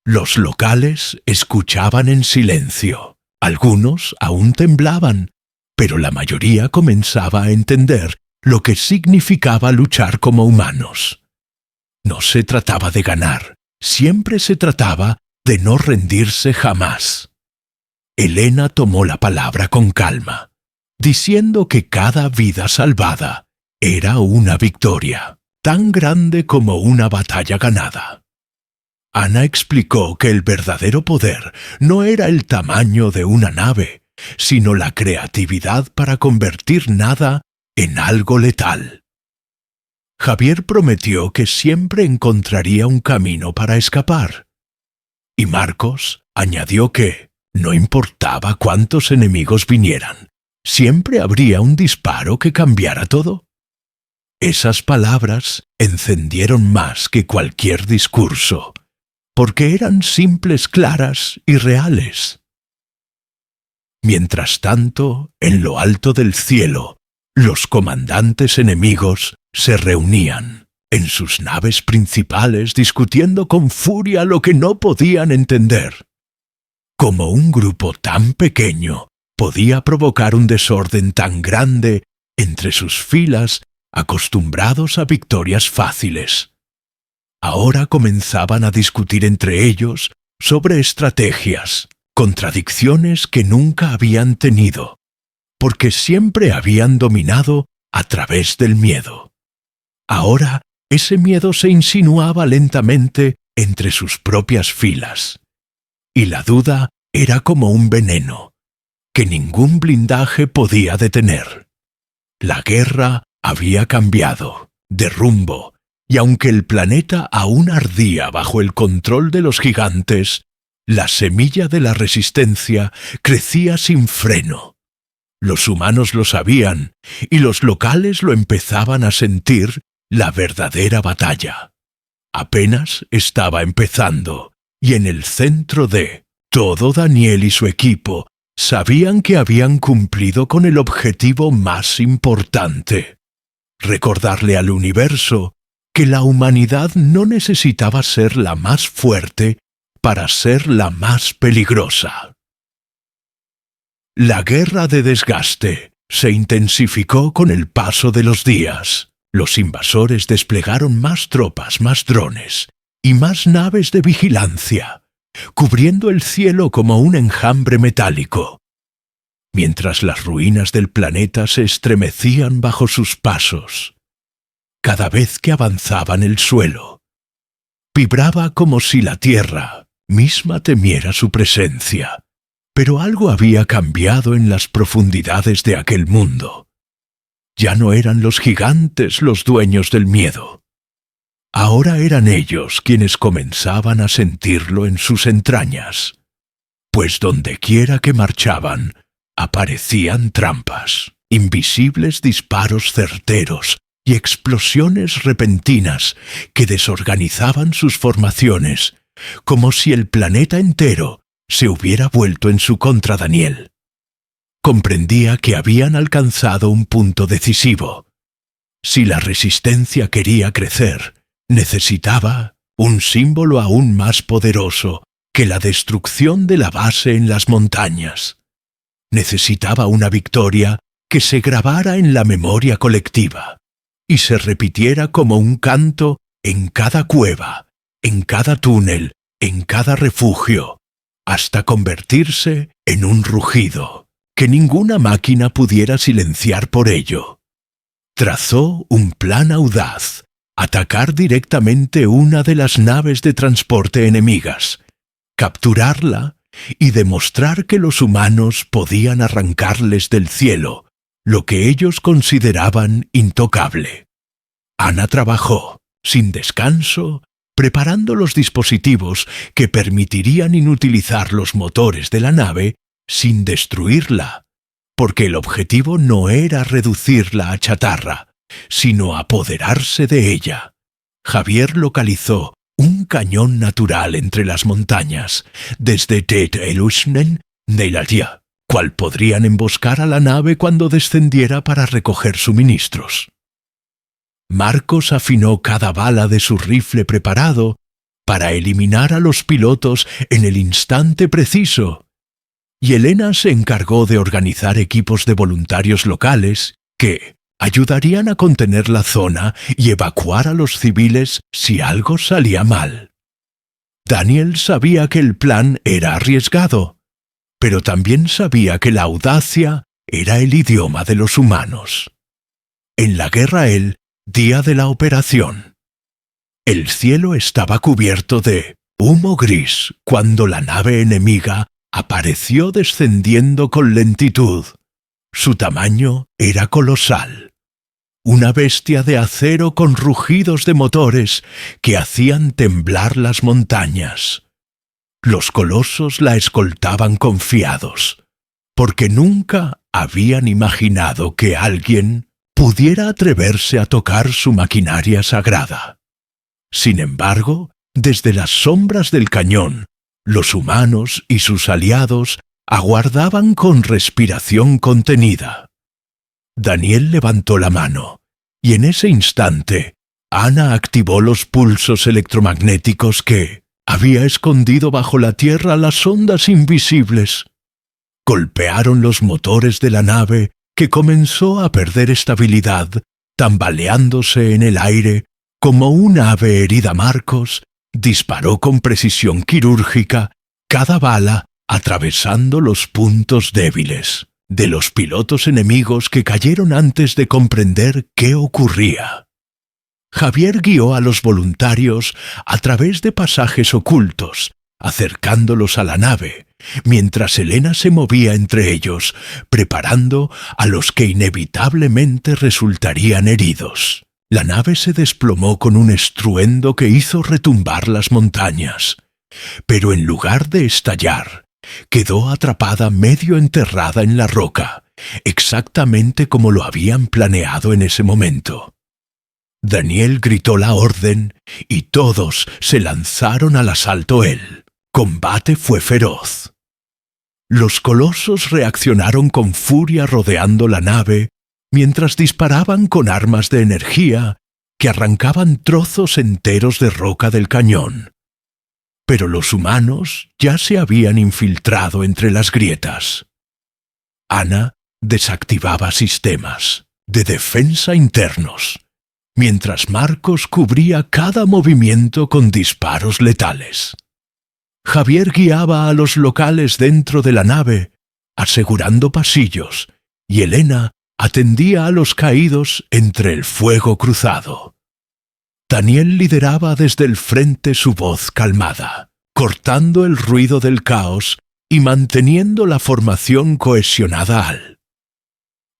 Los locales escuchaban en silencio. Algunos aún temblaban, pero la mayoría comenzaba a entender lo que significaba luchar como humanos. No se trataba de ganar, siempre se trataba de no rendirse jamás. Elena tomó la palabra con calma, diciendo que cada vida salvada era una victoria. tan grande como una batalla ganada. Ana explicó que el verdadero poder no era el tamaño de una nave, sino la creatividad para convertir nada en algo letal. Javier prometió que siempre encontraría un camino para escapar. Y Marcos añadió que, no importaba cuántos enemigos vinieran, siempre habría un disparo que cambiara todo. Esas palabras encendieron más que cualquier discurso, porque eran simples, claras y reales. Mientras tanto, en lo alto del cielo, los comandantes enemigos se reunían en sus naves principales discutiendo con furia lo que no podían entender. ¿Cómo un grupo tan pequeño podía provocar un desorden tan grande entre sus filas, acostumbrados a victorias fáciles? Ahora comenzaban a discutir entre ellos sobre estrategias, contradicciones que nunca habían tenido, porque siempre habían dominado a través del miedo. Ahora ese miedo se insinuaba lentamente entre sus propias filas, y la duda era como un veneno que ningún blindaje podía detener. La guerra había cambiado de rumbo, y aunque el planeta aún ardía bajo el control de los gigantes, la semilla de la resistencia crecía sin freno. Los humanos lo sabían, y los locales lo empezaban a sentir. La verdadera batalla apenas estaba empezando, y en el centro de todo Daniel y su equipo sabían que habían cumplido con el objetivo más importante: recordarle al universo que la humanidad no necesitaba ser la más fuerte para ser la más peligrosa. La guerra de desgaste se intensificó con el paso de los días. Los invasores desplegaron más tropas, más drones y más naves de vigilancia, cubriendo el cielo como un enjambre metálico. Mientras las ruinas del planeta se estremecían bajo sus pasos, cada vez que avanzaban el suelo, vibraba como si la tierra misma temiera su presencia. Pero algo había cambiado en las profundidades de aquel mundo. Ya no eran los gigantes los dueños del miedo. Ahora eran ellos quienes comenzaban a sentirlo en sus entrañas, pues dondequiera que marchaban, aparecían trampas, invisibles disparos certeros y explosiones repentinas que desorganizaban sus formaciones, como si el planeta entero se hubiera vuelto en su contra. Daniel comprendía que habían alcanzado un punto decisivo. Si la resistencia quería crecer, necesitaba un símbolo aún más poderoso que la destrucción de la base en las montañas. Necesitaba una victoria que se grabara en la memoria colectiva y se repitiera como un canto en cada cueva, en cada túnel, en cada refugio, hasta convertirse en un rugido que ninguna máquina pudiera silenciar por ello. Trazó un plan audaz: atacar directamente una de las naves de transporte enemigas, capturarla y demostrar que los humanos podían arrancarles del cielo lo que ellos consideraban intocable. Ana trabajó, sin descanso, preparando los dispositivos que permitirían inutilizar los motores de la nave sin destruirla, porque el objetivo no era reducirla a chatarra, sino apoderarse de ella. Javier localizó un cañón natural entre las montañas, desde Tet-el-Usnen de la cual podrían emboscar a la nave cuando descendiera para recoger suministros. Marcos afinó cada bala de su rifle preparado para eliminar a los pilotos en el instante preciso, y Elena se encargó de organizar equipos de voluntarios locales que ayudarían a contener la zona y evacuar a los civiles si algo salía mal. Daniel sabía que el plan era arriesgado, pero también sabía que la audacia era el idioma de los humanos. En la guerra él día de la operación. El cielo estaba cubierto de humo gris cuando la nave enemiga apareció descendiendo con lentitud. Su tamaño era colosal. Una bestia de acero con rugidos de motores que hacían temblar las montañas. Los colosos la escoltaban confiados, porque nunca habían imaginado que alguien pudiera atreverse a tocar su maquinaria sagrada. Sin embargo, desde las sombras del cañón, los humanos y sus aliados aguardaban con respiración contenida. Daniel levantó la mano, y en ese instante, Ana activó los pulsos electromagnéticos que había escondido bajo la tierra las ondas invisibles. Golpearon los motores de la nave, que comenzó a perder estabilidad, tambaleándose en el aire como un ave herida. Marcos disparó con precisión quirúrgica, cada bala atravesando los puntos débiles de los pilotos enemigos que cayeron antes de comprender qué ocurría. Javier guió a los voluntarios a través de pasajes ocultos, acercándolos a la nave, mientras Elena se movía entre ellos, preparando a los que inevitablemente resultarían heridos. La nave se desplomó con un estruendo que hizo retumbar las montañas, pero en lugar de estallar, quedó atrapada medio enterrada en la roca, exactamente como lo habían planeado en ese momento. Daniel gritó la orden y todos se lanzaron al asalto. El combate fue feroz. Los colosos reaccionaron con furia rodeando la nave mientras disparaban con armas de energía que arrancaban trozos enteros de roca del cañón. Pero los humanos ya se habían infiltrado entre las grietas. Ana desactivaba sistemas de defensa internos, mientras Marcos cubría cada movimiento con disparos letales. Javier guiaba a los locales dentro de la nave, asegurando pasillos, y Elena atendía a los caídos entre el fuego cruzado. Daniel lideraba desde el frente su voz calmada, cortando el ruido del caos y manteniendo la formación cohesionada. Al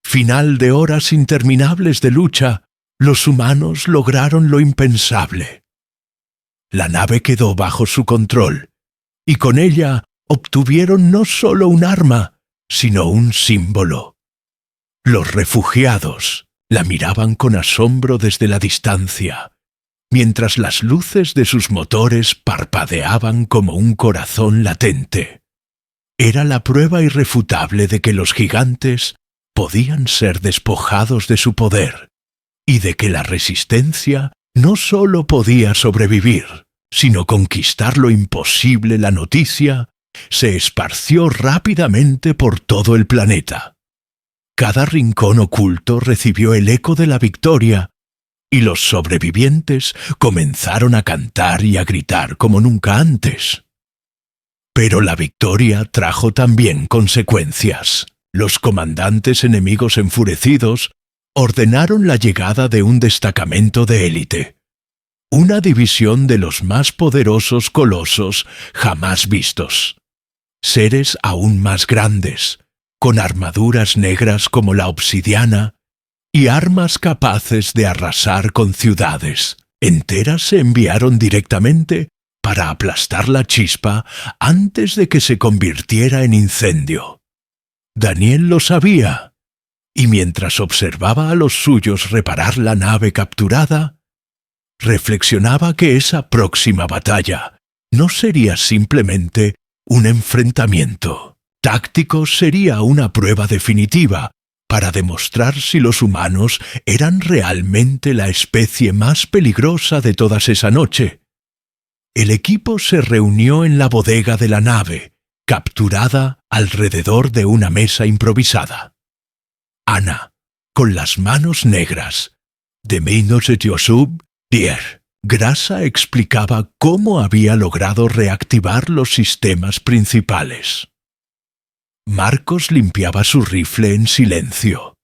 final de horas interminables de lucha, los humanos lograron lo impensable. La nave quedó bajo su control, y con ella obtuvieron no solo un arma, sino un símbolo. Los refugiados la miraban con asombro desde la distancia, mientras las luces de sus motores parpadeaban como un corazón latente. Era la prueba irrefutable de que los gigantes podían ser despojados de su poder, y de que la resistencia no solo podía sobrevivir, sino conquistar lo imposible. La noticia se esparció rápidamente por todo el planeta. Cada rincón oculto recibió el eco de la victoria, y los sobrevivientes comenzaron a cantar y a gritar como nunca antes. Pero la victoria trajo también consecuencias. Los comandantes enemigos enfurecidos ordenaron la llegada de un destacamento de élite, una división de los más poderosos colosos jamás vistos. Seres aún más grandes, con armaduras negras como la obsidiana y armas capaces de arrasar con ciudades enteras, se enviaron directamente para aplastar la chispa antes de que se convirtiera en incendio. Daniel lo sabía, y mientras observaba a los suyos reparar la nave capturada, reflexionaba que esa próxima batalla no sería simplemente un enfrentamiento táctico, sería una prueba definitiva para demostrar si los humanos eran realmente la especie más peligrosa de todas esa noche. El equipo se reunió en la bodega de la nave, capturada alrededor de una mesa improvisada. Ana, con las manos negras, de menos de Josub, Pierre, Grasa explicaba cómo había logrado reactivar los sistemas principales. Marcos limpiaba su rifle en silencio.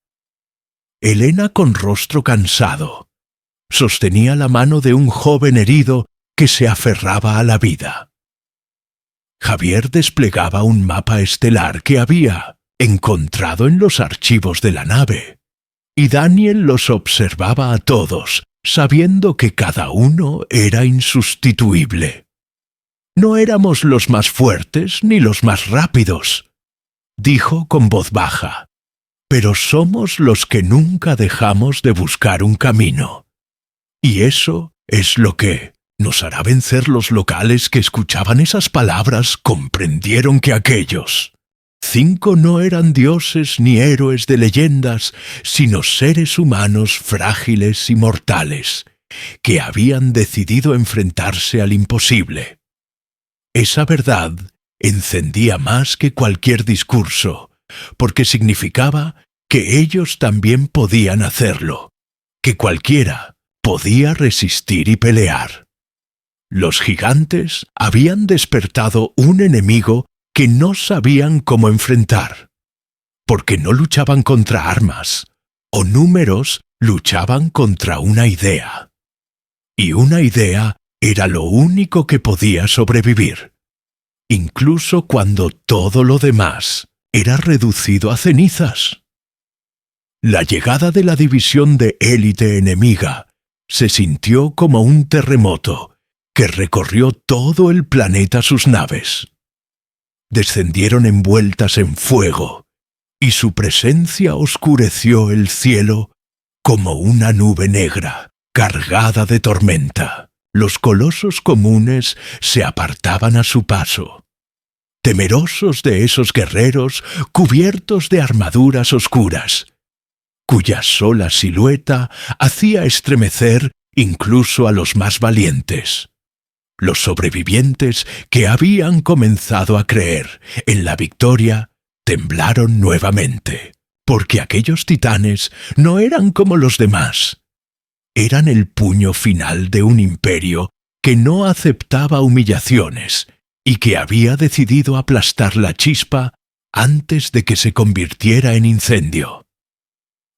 Elena, con rostro cansado, sostenía la mano de un joven herido que se aferraba a la vida. Javier desplegaba un mapa estelar que había encontrado en los archivos de la nave, y Daniel los observaba a todos, sabiendo que cada uno era insustituible. No éramos los más fuertes ni los más rápidos, dijo con voz baja, pero somos los que nunca dejamos de buscar un camino. Y eso es lo que nos hará vencer. Los locales que escuchaban esas palabras comprendieron que aquellos 5 no eran dioses ni héroes de leyendas, sino seres humanos frágiles y mortales, que habían decidido enfrentarse al imposible. Esa verdad encendía más que cualquier discurso, porque significaba que ellos también podían hacerlo, que cualquiera podía resistir y pelear. Los gigantes habían despertado un enemigo que no sabían cómo enfrentar, porque no luchaban contra armas, o números, luchaban contra una idea. Y una idea era lo único que podía sobrevivir, incluso cuando todo lo demás era reducido a cenizas. La llegada de la división de élite enemiga se sintió como un terremoto que recorrió todo el planeta. Sus naves descendieron envueltas en fuego, y su presencia oscureció el cielo como una nube negra, cargada de tormenta. Los colosos comunes se apartaban a su paso, temerosos de esos guerreros cubiertos de armaduras oscuras, cuya sola silueta hacía estremecer incluso a los más valientes. Los sobrevivientes que habían comenzado a creer en la victoria temblaron nuevamente, porque aquellos titanes no eran como los demás. Eran el puño final de un imperio que no aceptaba humillaciones y que había decidido aplastar la chispa antes de que se convirtiera en incendio.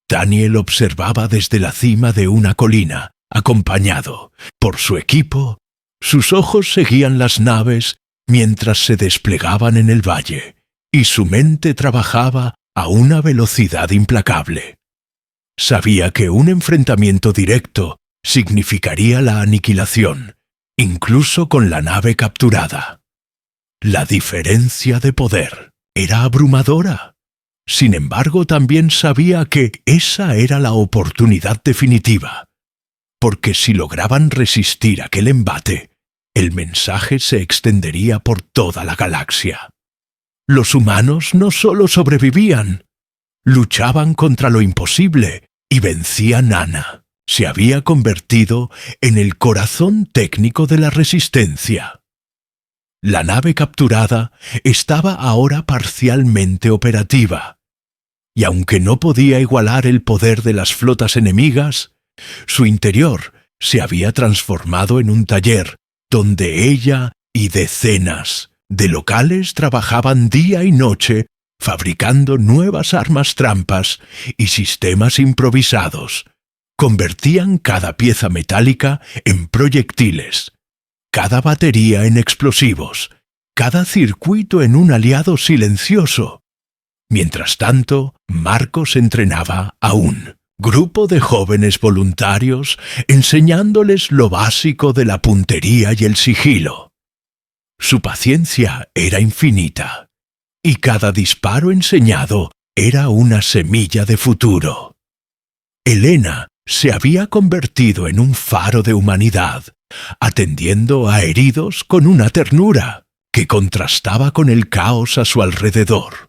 Daniel observaba desde la cima de una colina, acompañado por su equipo. Sus ojos seguían las naves mientras se desplegaban en el valle, y su mente trabajaba a una velocidad implacable. Sabía que un enfrentamiento directo significaría la aniquilación, incluso con la nave capturada. La diferencia de poder era abrumadora. Sin embargo, también sabía que esa era la oportunidad definitiva, porque si lograban resistir aquel embate, el mensaje se extendería por toda la galaxia. Los humanos no solo sobrevivían, luchaban contra lo imposible y vencían. Ana se había convertido en el corazón técnico de la resistencia. La nave capturada estaba ahora parcialmente operativa, y aunque no podía igualar el poder de las flotas enemigas, su interior se había transformado en un taller donde ella y decenas de locales trabajaban día y noche fabricando nuevas armas trampas y sistemas improvisados. Convertían cada pieza metálica en proyectiles, cada batería en explosivos, cada circuito en un aliado silencioso. Mientras tanto, Marcos entrenaba a un grupo de jóvenes voluntarios, enseñándoles lo básico de la puntería y el sigilo. Su paciencia era infinita, y cada disparo enseñado era una semilla de futuro. Elena se había convertido en un faro de humanidad, atendiendo a heridos con una ternura que contrastaba con el caos a su alrededor.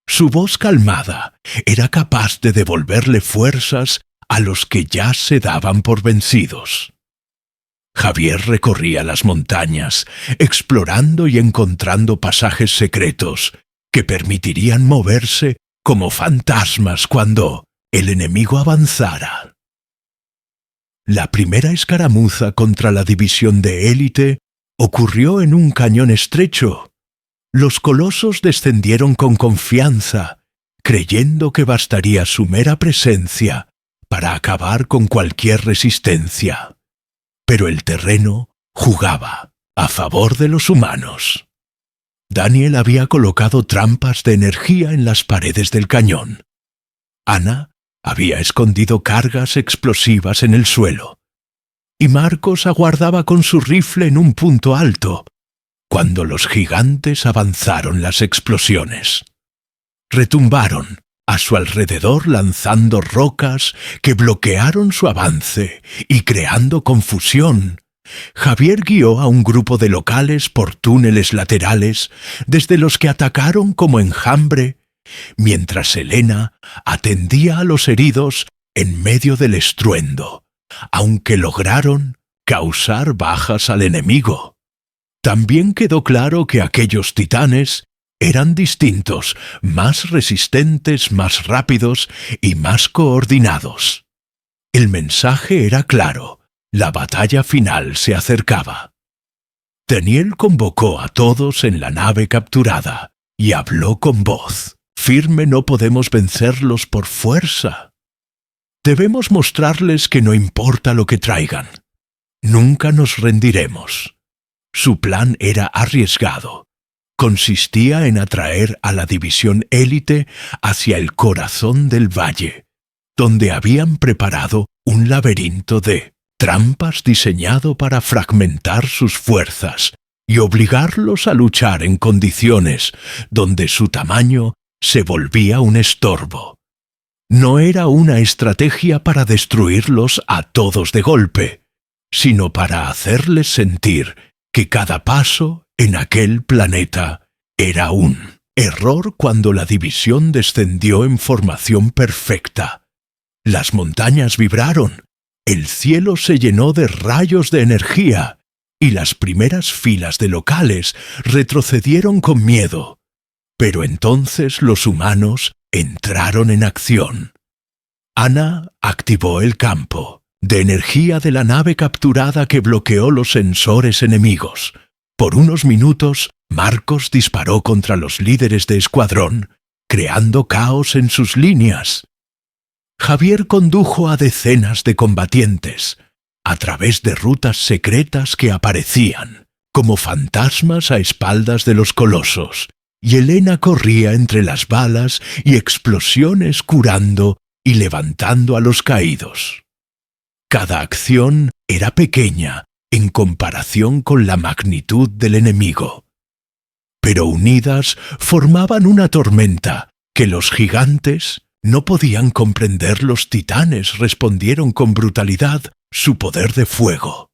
Su voz calmada era capaz de devolverle fuerzas a los que ya se daban por vencidos. Javier recorría las montañas, explorando y encontrando pasajes secretos que permitirían moverse como fantasmas cuando el enemigo avanzara. La primera escaramuza contra la división de élite ocurrió en un cañón estrecho. Los colosos descendieron con confianza, creyendo que bastaría su mera presencia para acabar con cualquier resistencia. Pero el terreno jugaba a favor de los humanos. Daniel había colocado trampas de energía en las paredes del cañón. Ana había escondido cargas explosivas en el suelo. Y Marcos aguardaba con su rifle en un punto alto, cuando los gigantes avanzaron las explosiones. Retumbaron a su alrededor lanzando rocas que bloquearon su avance y creando confusión. Javier guió a un grupo de locales por túneles laterales desde los que atacaron como enjambre, mientras Elena atendía a los heridos en medio del estruendo, aunque lograron causar bajas al enemigo. También quedó claro que aquellos titanes eran distintos, más resistentes, más rápidos y más coordinados. El mensaje era claro. La batalla final se acercaba. Daniel convocó a todos en la nave capturada y habló con voz firme: no podemos vencerlos por fuerza. Debemos mostrarles que no importa lo que traigan. Nunca nos rendiremos. Su plan era arriesgado. Consistía en atraer a la división élite hacia el corazón del valle, donde habían preparado un laberinto de trampas diseñado para fragmentar sus fuerzas y obligarlos a luchar en condiciones donde su tamaño se volvía un estorbo. No era una estrategia para destruirlos a todos de golpe, sino para hacerles sentir que cada paso en aquel planeta era un error. Cuando la división descendió en formación perfecta, las montañas vibraron, el cielo se llenó de rayos de energía y las primeras filas de locales retrocedieron con miedo. Pero entonces los humanos entraron en acción. Ana activó el campo de energía de la nave capturada que bloqueó los sensores enemigos. Por unos minutos, Marcos disparó contra los líderes de escuadrón, creando caos en sus líneas. Javier condujo a decenas de combatientes a través de rutas secretas que aparecían como fantasmas a espaldas de los colosos, y Elena corría entre las balas y explosiones curando y levantando a los caídos. Cada acción era pequeña en comparación con la magnitud del enemigo, pero unidas formaban una tormenta que los gigantes no podían comprender. Los titanes respondieron con brutalidad. Su poder de fuego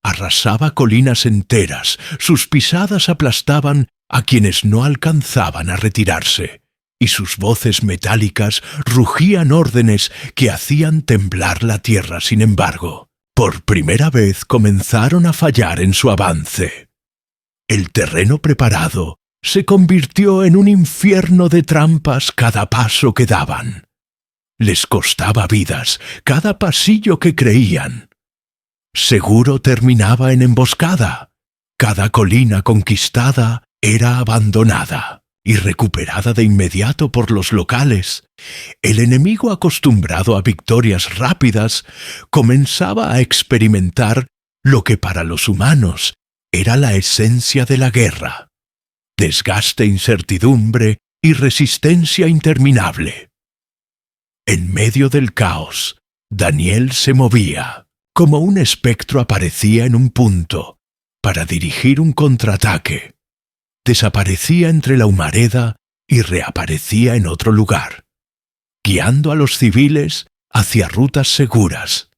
arrasaba colinas enteras, sus pisadas aplastaban a quienes no alcanzaban a retirarse, y sus voces metálicas rugían órdenes que hacían temblar la tierra. Sin embargo, por primera vez comenzaron a fallar en su avance. El terreno preparado se convirtió en un infierno de trampas cada paso que daban. Les costaba vidas cada pasillo que creían. Seguro terminaba en emboscada. Cada colina conquistada era abandonada y recuperada de inmediato por los locales. El enemigo, acostumbrado a victorias rápidas, comenzaba a experimentar lo que para los humanos era la esencia de la guerra: desgaste, incertidumbre y resistencia interminable. En medio del caos, Daniel se movía. Como un espectro aparecía en un punto para dirigir un contraataque. Desaparecía entre la humareda y reaparecía en otro lugar, guiando a los civiles hacia rutas seguras.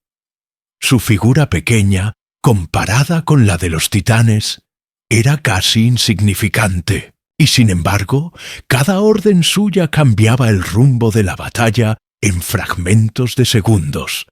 Su figura pequeña, comparada con la de los titanes, era casi insignificante, y sin embargo, cada orden suya cambiaba el rumbo de la batalla en fragmentos de segundos.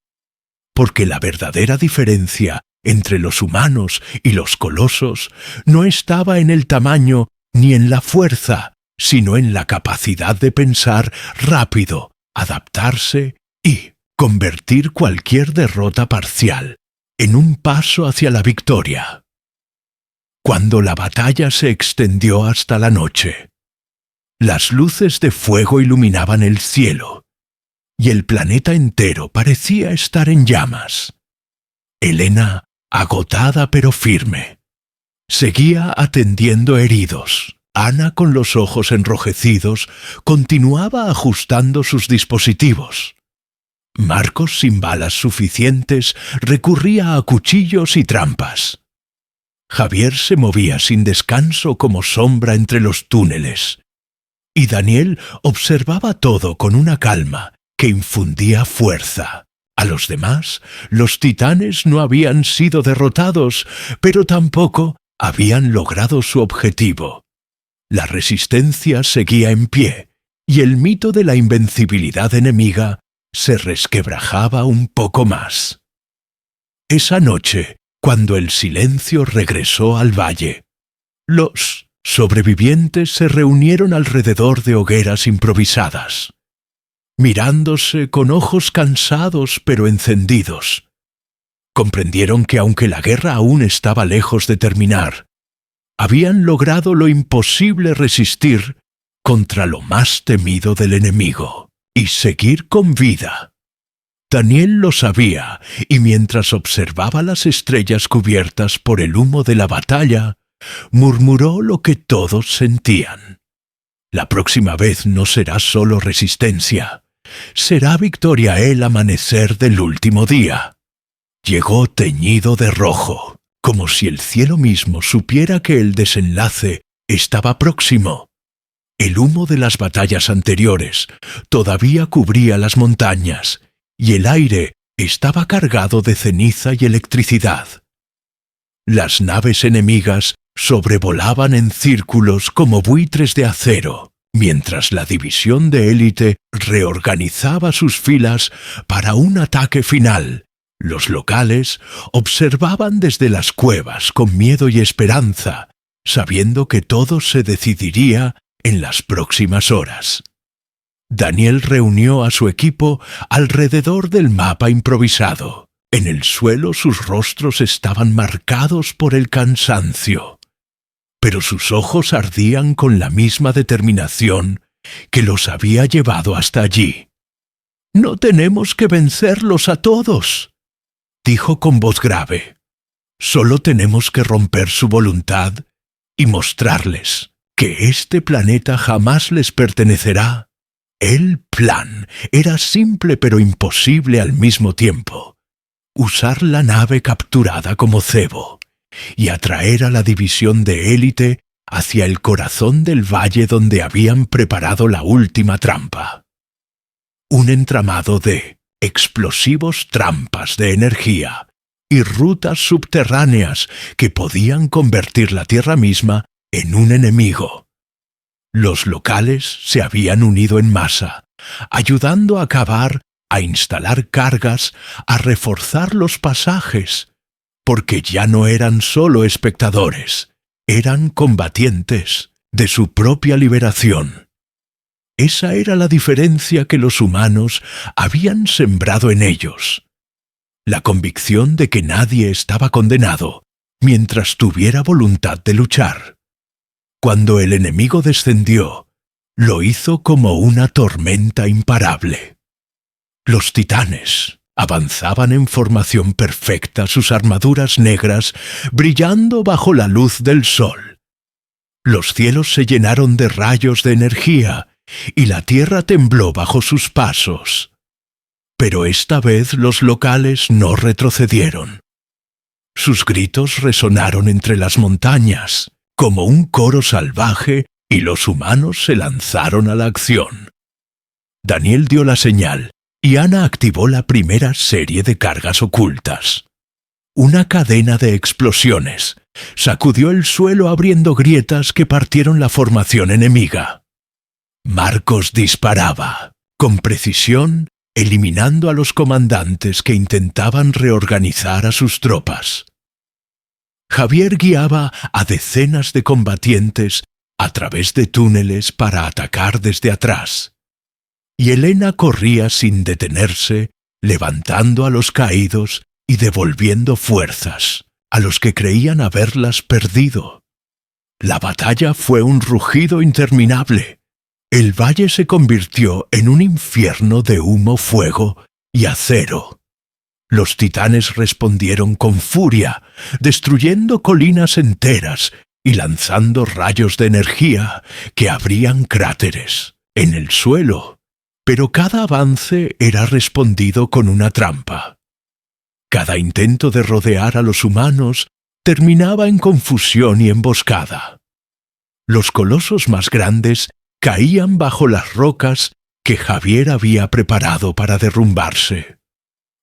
Porque la verdadera diferencia entre los humanos y los colosos no estaba en el tamaño ni en la fuerza, sino en la capacidad de pensar rápido, adaptarse y convertir cualquier derrota parcial en un paso hacia la victoria. Cuando la batalla se extendió hasta la noche, las luces de fuego iluminaban el cielo, y el planeta entero parecía estar en llamas. Helena, agotada pero firme, seguía atendiendo heridos. Ana, con los ojos enrojecidos, continuaba ajustando sus dispositivos. Marcos, sin balas suficientes, recurría a cuchillos y trampas. Javier se movía sin descanso como sombra entre los túneles. Y Daniel observaba todo con una calma que infundía fuerza. A los demás, los titanes no habían sido derrotados, pero tampoco habían logrado su objetivo. La resistencia seguía en pie, y el mito de la invencibilidad enemiga se resquebrajaba un poco más. Esa noche, cuando el silencio regresó al valle, los sobrevivientes se reunieron alrededor de hogueras improvisadas. Mirándose con ojos cansados pero encendidos, comprendieron que aunque la guerra aún estaba lejos de terminar, habían logrado lo imposible: resistir contra lo más temido del enemigo y seguir con vida. Daniel lo sabía, y mientras observaba las estrellas cubiertas por el humo de la batalla, murmuró lo que todos sentían. La próxima vez no será solo resistencia, será victoria el amanecer del último día. Llegó teñido de rojo, como si el cielo mismo supiera que el desenlace estaba próximo. El humo de las batallas anteriores todavía cubría las montañas, y el aire estaba cargado de ceniza y electricidad. Las naves enemigas sobrevolaban en círculos como buitres de acero, mientras la división de élite reorganizaba sus filas para un ataque final. Los locales observaban desde las cuevas con miedo y esperanza, sabiendo que todo se decidiría en las próximas horas. Daniel reunió a su equipo alrededor del mapa improvisado. En el suelo sus rostros estaban marcados por el cansancio, pero sus ojos ardían con la misma determinación que los había llevado hasta allí. «No tenemos que vencerlos a todos», dijo con voz grave. «Solo tenemos que romper su voluntad y mostrarles que este planeta jamás les pertenecerá». El plan era simple pero imposible al mismo tiempo: usar la nave capturada como cebo y atraer a la división de élite hacia el corazón del valle donde habían preparado la última trampa. Un entramado de explosivos, trampas de energía y rutas subterráneas que podían convertir la Tierra misma en un enemigo. Los locales se habían unido en masa, ayudando a cavar, a instalar cargas, a reforzar los pasajes, porque ya no eran solo espectadores, eran combatientes de su propia liberación. Esa era la diferencia que los humanos habían sembrado en ellos: la convicción de que nadie estaba condenado mientras tuviera voluntad de luchar. Cuando el enemigo descendió, lo hizo como una tormenta imparable. Los titanes avanzaban en formación perfecta, sus armaduras negras brillando bajo la luz del sol. Los cielos se llenaron de rayos de energía y la tierra tembló bajo sus pasos. Pero esta vez los locales no retrocedieron. Sus gritos resonaron entre las montañas como un coro salvaje, y los humanos se lanzaron a la acción. Daniel dio la señal, y Ana activó la primera serie de cargas ocultas. Una cadena de explosiones sacudió el suelo abriendo grietas que partieron la formación enemiga. Marcos disparaba, con precisión, eliminando a los comandantes que intentaban reorganizar a sus tropas. Javier guiaba a decenas de combatientes a través de túneles para atacar desde atrás. Y Helena corría sin detenerse, levantando a los caídos y devolviendo fuerzas a los que creían haberlas perdido. La batalla fue un rugido interminable, el valle se convirtió en un infierno de humo, fuego y acero. Los titanes respondieron con furia, destruyendo colinas enteras y lanzando rayos de energía que abrían cráteres en el suelo, pero cada avance era respondido con una trampa. Cada intento de rodear a los humanos terminaba en confusión y emboscada. Los colosos más grandes caían bajo las rocas que Javier había preparado para derrumbarse.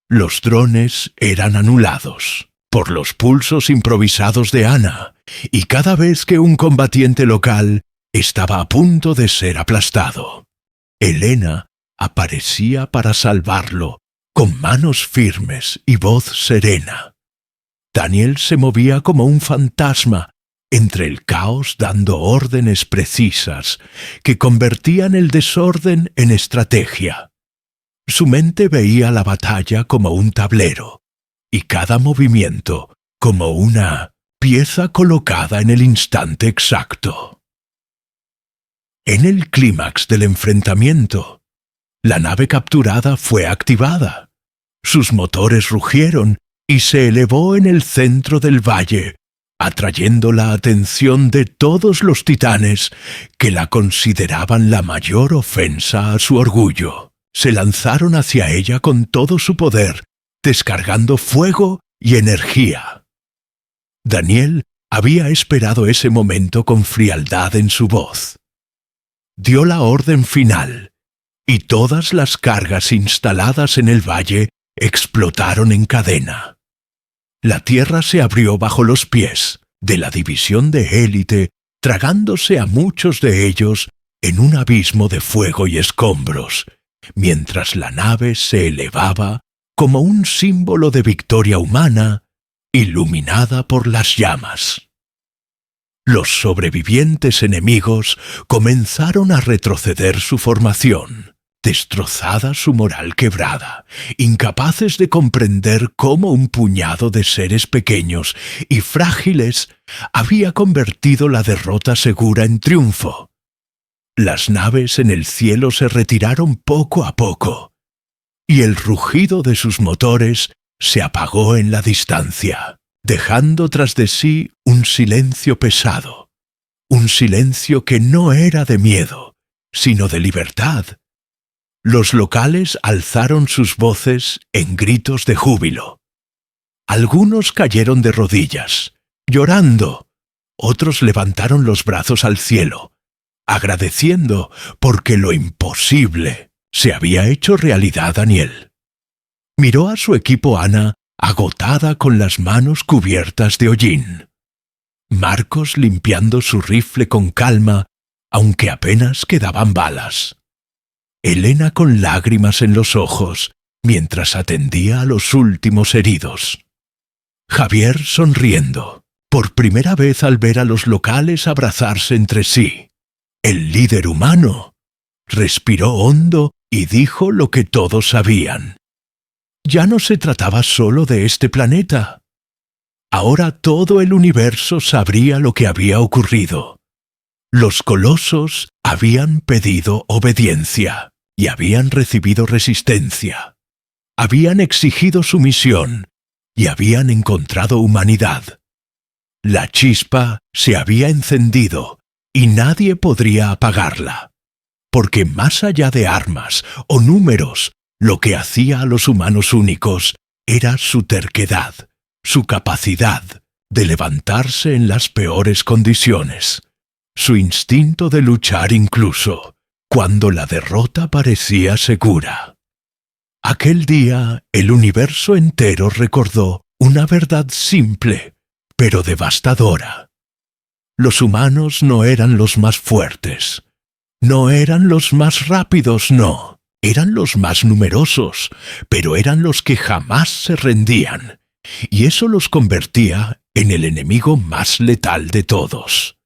Los drones eran anulados por los pulsos improvisados de Ana, y cada vez que un combatiente local estaba a punto de ser aplastado, Elena aparecía para salvarlo, con manos firmes y voz serena. Daniel se movía como un fantasma entre el caos, dando órdenes precisas que convertían el desorden en estrategia. Su mente veía la batalla como un tablero, y cada movimiento como una pieza colocada en el instante exacto. En el clímax del enfrentamiento, la nave capturada fue activada. Sus motores rugieron y se elevó en el centro del valle, atrayendo la atención de todos los titanes que la consideraban la mayor ofensa a su orgullo. Se lanzaron hacia ella con todo su poder, descargando fuego y energía. Daniel había esperado ese momento con frialdad en su voz. Dio la orden final, y todas las cargas instaladas en el valle explotaron en cadena. La tierra se abrió bajo los pies de la división de élite, tragándose a muchos de ellos en un abismo de fuego y escombros, mientras la nave se elevaba como un símbolo de victoria humana, iluminada por las llamas. Los sobrevivientes enemigos comenzaron a retroceder su formación, destrozada su moral quebrada, incapaces de comprender cómo un puñado de seres pequeños y frágiles había convertido la derrota segura en triunfo. Las naves en el cielo se retiraron poco a poco, y el rugido de sus motores se apagó en la distancia, dejando tras de sí un silencio pesado, un silencio que no era de miedo, sino de libertad. Los locales alzaron sus voces en gritos de júbilo. Algunos cayeron de rodillas, llorando, otros levantaron los brazos al cielo, agradeciendo porque lo imposible se había hecho realidad a Daniel. Miró a su equipo Ana, agotada con las manos cubiertas de hollín. Marcos limpiando su rifle con calma, aunque apenas quedaban balas. Elena con lágrimas en los ojos, mientras atendía a los últimos heridos. Javier sonriendo, por primera vez al ver a los locales abrazarse entre sí. El líder humano respiró hondo y dijo lo que todos sabían. Ya no se trataba solo de este planeta. Ahora todo el universo sabría lo que había ocurrido. Los colosos habían pedido obediencia y habían recibido resistencia. Habían exigido sumisión y habían encontrado humanidad. La chispa se había encendido y nadie podría apagarla, porque más allá de armas o números, lo que hacía a los humanos únicos era su terquedad, su capacidad de levantarse en las peores condiciones, su instinto de luchar incluso cuando la derrota parecía segura. Aquel día el universo entero recordó una verdad simple, pero devastadora. Los humanos no eran los más fuertes, no eran los más rápidos, no. Eran los más numerosos, pero eran los que jamás se rendían, y eso los convertía en el enemigo más letal de todos.